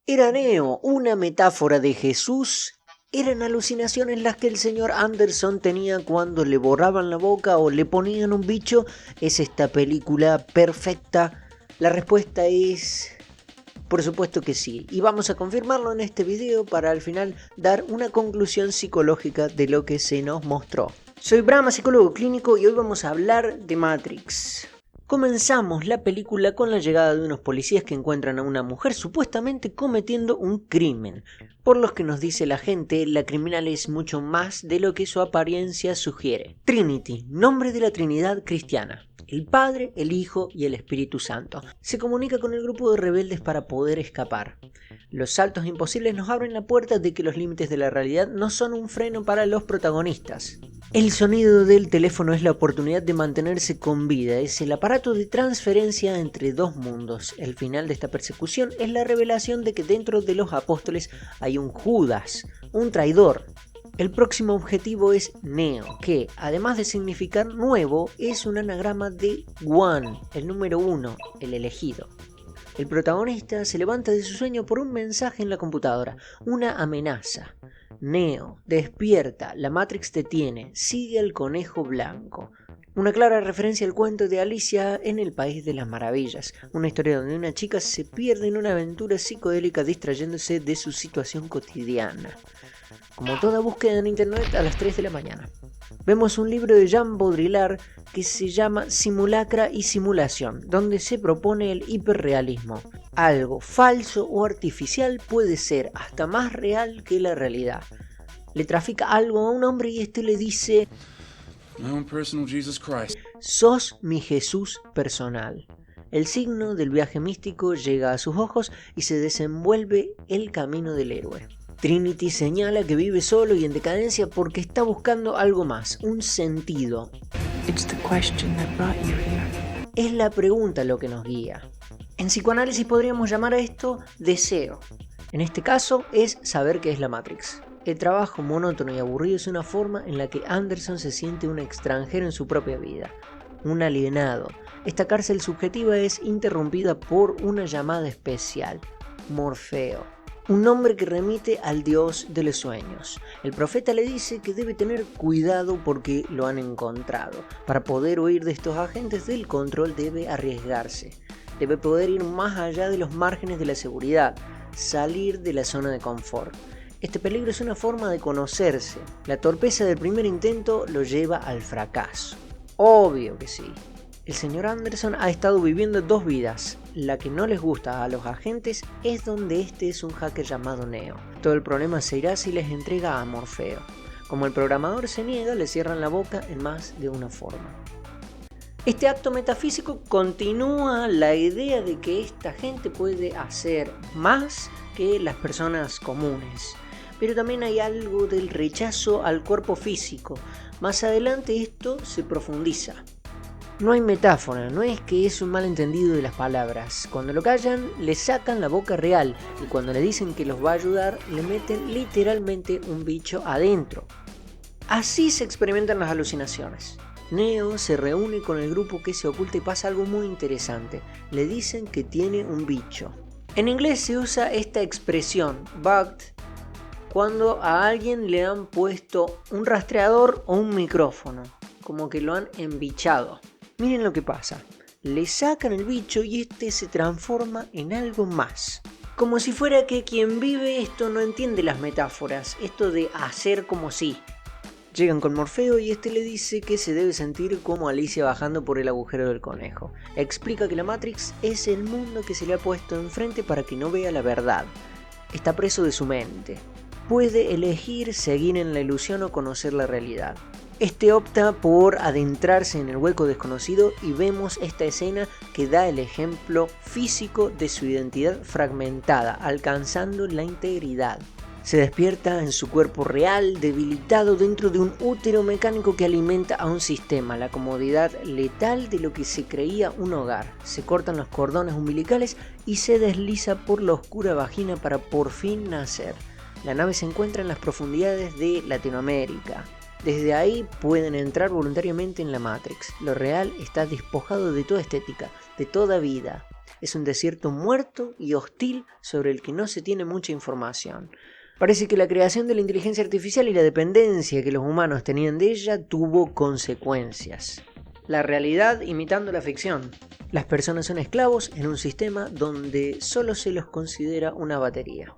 ¿Era Neo una metáfora de Jesús? ¿Eran alucinaciones las que el señor Anderson tenía cuando le borraban la boca o le ponían un bicho? ¿Es esta película perfecta? La respuesta es... por supuesto que sí, y vamos a confirmarlo en este video para al final dar una conclusión psicológica de lo que se nos mostró. Soy Brahma, psicólogo clínico, y hoy vamos a hablar de Matrix. Comenzamos la película con la llegada de unos policías que encuentran a una mujer supuestamente cometiendo un crimen. Por lo que nos dice la gente, la criminal es mucho más de lo que su apariencia sugiere. Trinity, nombre de la Trinidad cristiana. El Padre, el Hijo y el Espíritu Santo. Se comunica con el grupo de rebeldes para poder escapar. Los saltos imposibles nos abren la puerta de que los límites de la realidad no son un freno para los protagonistas. El sonido del teléfono es la oportunidad de mantenerse con vida, es el aparato de transferencia entre dos mundos. El final de esta persecución es la revelación de que dentro de los apóstoles hay un Judas, un traidor. El próximo objetivo es Neo, que además de significar nuevo, es un anagrama de One, el número 1, el elegido. El protagonista se levanta de su sueño por un mensaje en la computadora, una amenaza. Neo, despierta, la Matrix te tiene, sigue al conejo blanco. Una clara referencia al cuento de Alicia en el País de las Maravillas, una historia donde una chica se pierde en una aventura psicodélica distrayéndose de su situación cotidiana. Como toda búsqueda en internet a las 3 de la mañana. Vemos un libro de Jean Baudrillard que se llama Simulacra y Simulación, donde se propone el hiperrealismo. Algo falso o artificial puede ser hasta más real que la realidad. Le trafica algo a un hombre y este le dice: My own personal Jesus Christ. sos mi Jesús personal. El signo del viaje místico llega a sus ojos y se desenvuelve el camino del héroe. Trinity señala que vive solo y en decadencia porque está buscando algo más, un sentido. Es la pregunta lo que nos guía. En psicoanálisis podríamos llamar a esto deseo. En este caso es saber qué es la Matrix. El trabajo monótono y aburrido es una forma en la que Anderson se siente un extranjero en su propia vida, un alienado. Esta cárcel subjetiva es interrumpida por una llamada especial, Morfeo. Un nombre que remite al dios de los sueños. El profeta le dice que debe tener cuidado porque lo han encontrado. Para poder huir de estos agentes del control debe arriesgarse. Debe poder ir más allá de los márgenes de la seguridad, salir de la zona de confort. Este peligro es una forma de conocerse. La torpeza del primer intento lo lleva al fracaso. Obvio que sí. El señor Anderson ha estado viviendo dos vidas. La que no les gusta a los agentes es donde este es un hacker llamado Neo. Todo el problema se irá si les entrega a Morfeo. Como el programador se niega, le cierran la boca en más de una forma. Este acto metafísico continúa la idea de que esta gente puede hacer más que las personas comunes. Pero también hay algo del rechazo al cuerpo físico. Más adelante esto se profundiza. No hay metáfora, no es que es un malentendido de las palabras. Cuando lo callan, le sacan la boca real y cuando le dicen que los va a ayudar, le meten literalmente un bicho adentro. Así se experimentan las alucinaciones. Neo se reúne con el grupo que se oculta y pasa algo muy interesante. Le dicen que tiene un bicho. En inglés se usa esta expresión, bugged, cuando a alguien le han puesto un rastreador o un micrófono, como que lo han embichado. Miren lo que pasa, le sacan el bicho y este se transforma en algo más. Como si fuera que quien vive esto no entiende las metáforas, esto de hacer como si. Llegan con Morfeo y este le dice que se debe sentir como Alicia bajando por el agujero del conejo. Explica que la Matrix es el mundo que se le ha puesto enfrente para que no vea la verdad. Está preso de su mente. Puede elegir seguir en la ilusión o conocer la realidad. Este opta por adentrarse en el hueco desconocido y vemos esta escena que da el ejemplo físico de su identidad fragmentada, alcanzando la integridad. Se despierta en su cuerpo real, debilitado dentro de un útero mecánico que alimenta a un sistema, la comodidad letal de lo que se creía un hogar. Se cortan los cordones umbilicales y se desliza por la oscura vagina para por fin nacer. La nave se encuentra en las profundidades de Latinoamérica. Desde ahí pueden entrar voluntariamente en la Matrix. Lo real está despojado de toda estética, de toda vida. Es un desierto muerto y hostil sobre el que no se tiene mucha información. Parece que la creación de la inteligencia artificial y la dependencia que los humanos tenían de ella tuvo consecuencias. La realidad imitando la ficción. Las personas son esclavos en un sistema donde solo se los considera una batería.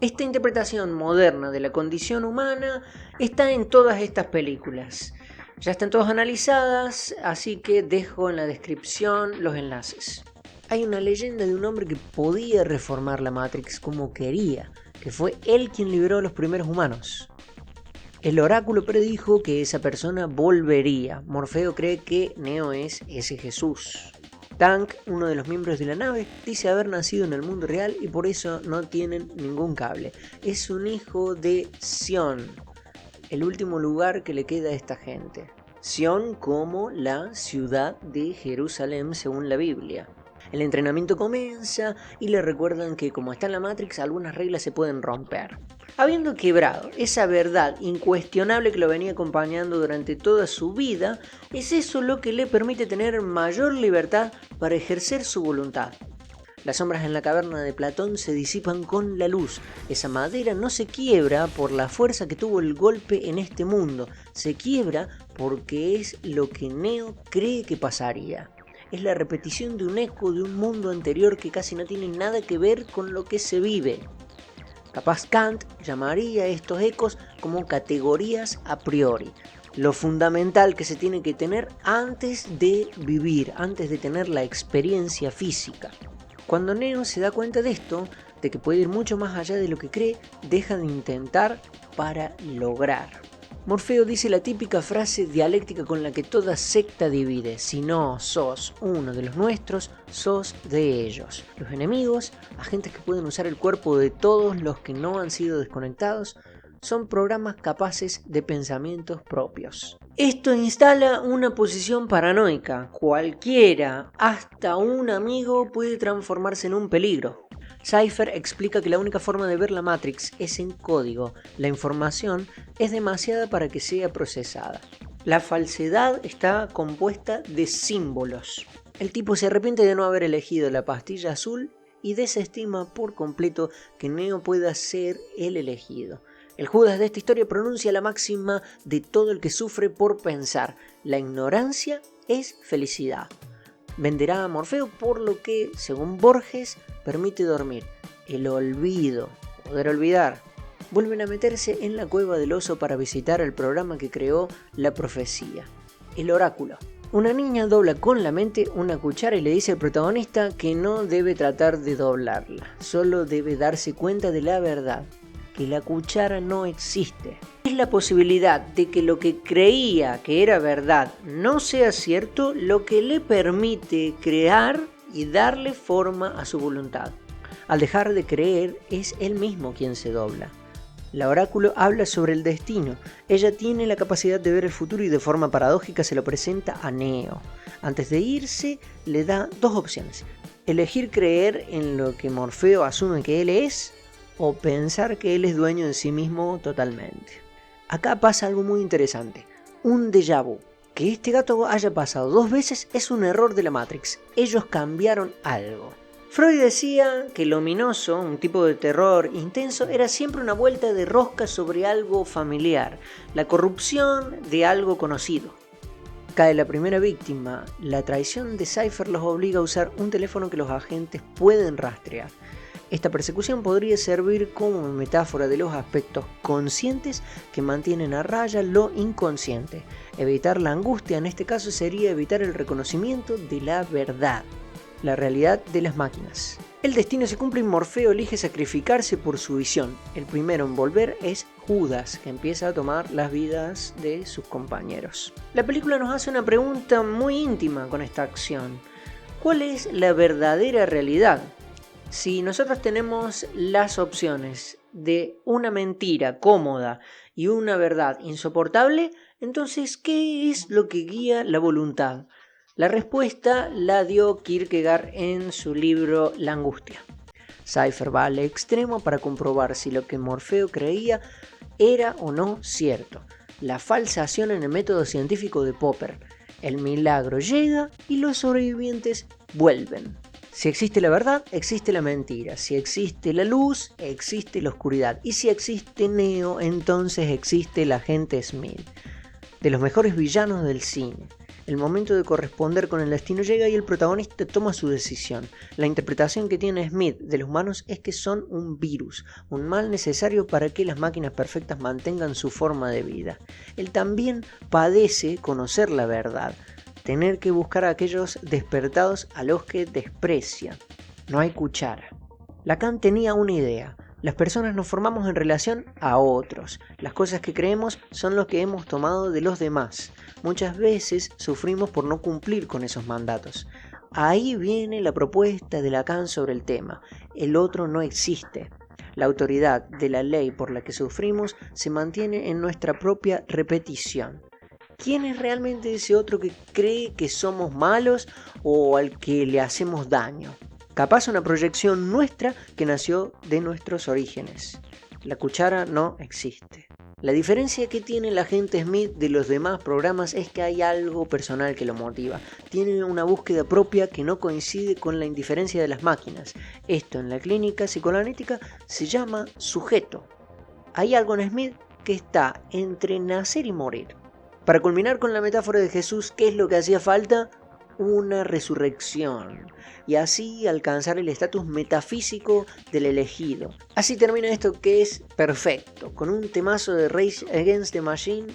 Esta interpretación moderna de la condición humana está en todas estas películas. Ya están todas analizadas, así que dejo en la descripción los enlaces. Hay una leyenda de un hombre que podía reformar la Matrix como quería, que fue él quien liberó a los primeros humanos. El oráculo predijo que esa persona volvería. Morfeo cree que Neo es ese Jesús. Tank, uno de los miembros de la nave, dice haber nacido en el mundo real y por eso no tienen ningún cable. Es un hijo de Sion, el último lugar que le queda a esta gente. Sion como la ciudad de Jerusalén según la Biblia. El entrenamiento comienza y le recuerdan que como está en la Matrix algunas reglas se pueden romper. Habiendo quebrado esa verdad incuestionable que lo venía acompañando durante toda su vida, es eso lo que le permite tener mayor libertad para ejercer su voluntad. Las sombras en la caverna de Platón se disipan con la luz. Esa madera no se quiebra por la fuerza que tuvo el golpe en este mundo. Se quiebra porque es lo que Neo cree que pasaría. Es la repetición de un eco de un mundo anterior que casi no tiene nada que ver con lo que se vive. Capaz Kant llamaría a estos ecos como categorías a priori. Lo fundamental que se tiene que tener antes de vivir, antes de tener la experiencia física. Cuando Neo se da cuenta de esto, de que puede ir mucho más allá de lo que cree, deja de intentar para lograr. Morfeo dice la típica frase dialéctica con la que toda secta divide: si no sos uno de los nuestros, sos de ellos. Los enemigos, agentes que pueden usar el cuerpo de todos los que no han sido desconectados, son programas capaces de pensamientos propios. Esto instala una posición paranoica. Cualquiera, hasta un amigo, puede transformarse en un peligro. Cypher explica que la única forma de ver la Matrix es en código. La información es demasiada para que sea procesada. La falsedad está compuesta de símbolos. El tipo se arrepiente de no haber elegido la pastilla azul y desestima por completo que Neo pueda ser el elegido. El Judas de esta historia pronuncia la máxima de todo el que sufre por pensar: la ignorancia es felicidad. Venderá a Morfeo por lo que, según Borges, permite dormir. El olvido, poder olvidar. Vuelven a meterse en la cueva del oso para visitar el programa que creó la profecía, el oráculo. Una niña dobla con la mente una cuchara y le dice al protagonista que no debe tratar de doblarla, solo debe darse cuenta de la verdad, que la cuchara no existe. Es la posibilidad de que lo que creía que era verdad no sea cierto lo que le permite crear y darle forma a su voluntad. Al dejar de creer, es él mismo quien se dobla. La oráculo habla sobre el destino. Ella tiene la capacidad de ver el futuro y de forma paradójica se lo presenta a Neo. Antes de irse, le da dos opciones: elegir creer en lo que Morfeo asume que él es, o pensar que él es dueño de sí mismo totalmente. Acá pasa algo muy interesante, un déjà vu. Que este gato haya pasado 2 veces es un error de la Matrix. Ellos cambiaron algo. Freud decía que lo ominoso, un tipo de terror intenso, era siempre una vuelta de rosca sobre algo familiar, la corrupción de algo conocido. Cae la primera víctima. La traición de Cypher los obliga a usar un teléfono que los agentes pueden rastrear. Esta persecución podría servir como metáfora de los aspectos conscientes que mantienen a raya lo inconsciente. Evitar la angustia en este caso sería evitar el reconocimiento de la verdad, la realidad de las máquinas. El destino se cumple y Morfeo elige sacrificarse por su visión. El primero en volver es Judas, que empieza a tomar las vidas de sus compañeros. La película nos hace una pregunta muy íntima con esta acción. ¿Cuál es la verdadera realidad? Si nosotros tenemos las opciones de una mentira cómoda y una verdad insoportable, entonces, ¿qué es lo que guía la voluntad? La respuesta la dio Kierkegaard en su libro La angustia. Cypher va al extremo para comprobar si lo que Morfeo creía era o no cierto. La falsación en el método científico de Popper. El milagro llega y los sobrevivientes vuelven. Si existe la verdad, existe la mentira. Si existe la luz, existe la oscuridad. Y si existe Neo, entonces existe el agente Smith. De los mejores villanos del cine. El momento de corresponder con el destino llega y el protagonista toma su decisión. La interpretación que tiene Smith de los humanos es que son un virus, un mal necesario para que las máquinas perfectas mantengan su forma de vida. Él también padece conocer la verdad, tener que buscar a aquellos despertados a los que desprecian. No hay cuchara. Lacan tenía una idea. Las personas nos formamos en relación a otros. Las cosas que creemos son lo que hemos tomado de los demás. Muchas veces sufrimos por no cumplir con esos mandatos. Ahí viene la propuesta de Lacan sobre el tema. El otro no existe. La autoridad de la ley por la que sufrimos se mantiene en nuestra propia repetición. ¿Quién es realmente ese otro que cree que somos malos o al que le hacemos daño? Capaz una proyección nuestra que nació de nuestros orígenes. La cuchara no existe. La diferencia que tiene el agente Smith de los demás programas es que hay algo personal que lo motiva. Tiene una búsqueda propia que no coincide con la indiferencia de las máquinas. Esto en la clínica psicoanalítica se llama sujeto. Hay algo en Smith que está entre nacer y morir. Para culminar con la metáfora de Jesús, ¿qué es lo que hacía falta? Una resurrección, y así alcanzar el estatus metafísico del elegido. Así termina esto que es perfecto, con un temazo de Rage Against the Machine.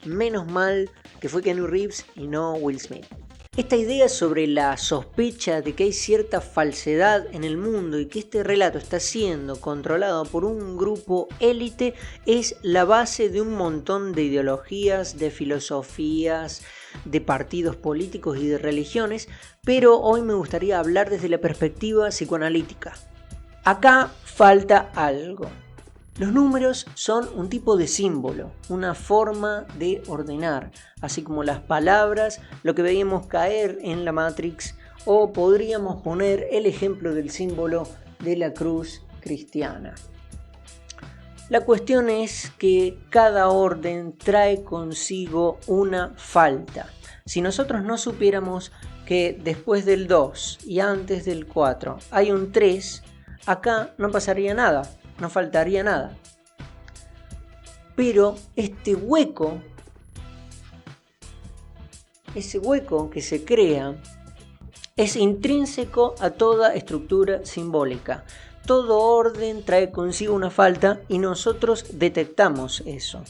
Menos mal que fue Keanu Reeves y no Will Smith. Esta idea sobre la sospecha de que hay cierta falsedad en el mundo y que este relato está siendo controlado por un grupo élite es la base de un montón de ideologías, de filosofías, de partidos políticos y de religiones, pero hoy me gustaría hablar desde la perspectiva psicoanalítica. Acá falta algo. Los números son un tipo de símbolo, una forma de ordenar, así como las palabras, lo que veíamos caer en la Matrix, o podríamos poner el ejemplo del símbolo de la cruz cristiana. La cuestión es que cada orden trae consigo una falta. Si nosotros no supiéramos que después del 2 y antes del 4 hay un 3, acá no pasaría nada. No faltaría nada. Pero este hueco, ese hueco que se crea, es intrínseco a toda estructura simbólica. Todo orden trae consigo una falta y nosotros detectamos eso.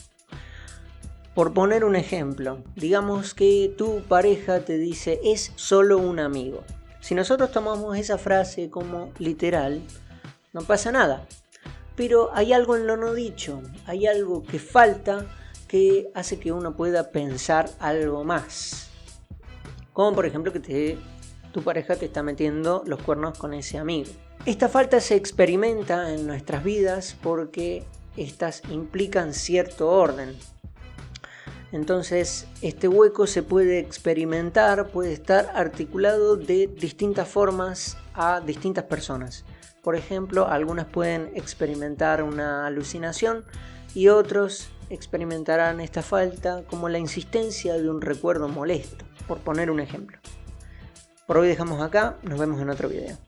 Por poner un ejemplo, digamos que tu pareja te dice es solo un amigo. Si nosotros tomamos esa frase como literal, no pasa nada. Pero hay algo en lo no dicho, hay algo que falta que hace que uno pueda pensar algo más. Como por ejemplo que tu pareja te está metiendo los cuernos con ese amigo. Esta falta se experimenta en nuestras vidas porque estas implican cierto orden. Entonces este hueco se puede experimentar, puede estar articulado de distintas formas a distintas personas. Por ejemplo, algunas pueden experimentar una alucinación y otros experimentarán esta falta como la insistencia de un recuerdo molesto, por poner un ejemplo. Por hoy dejamos acá, nos vemos en otro video.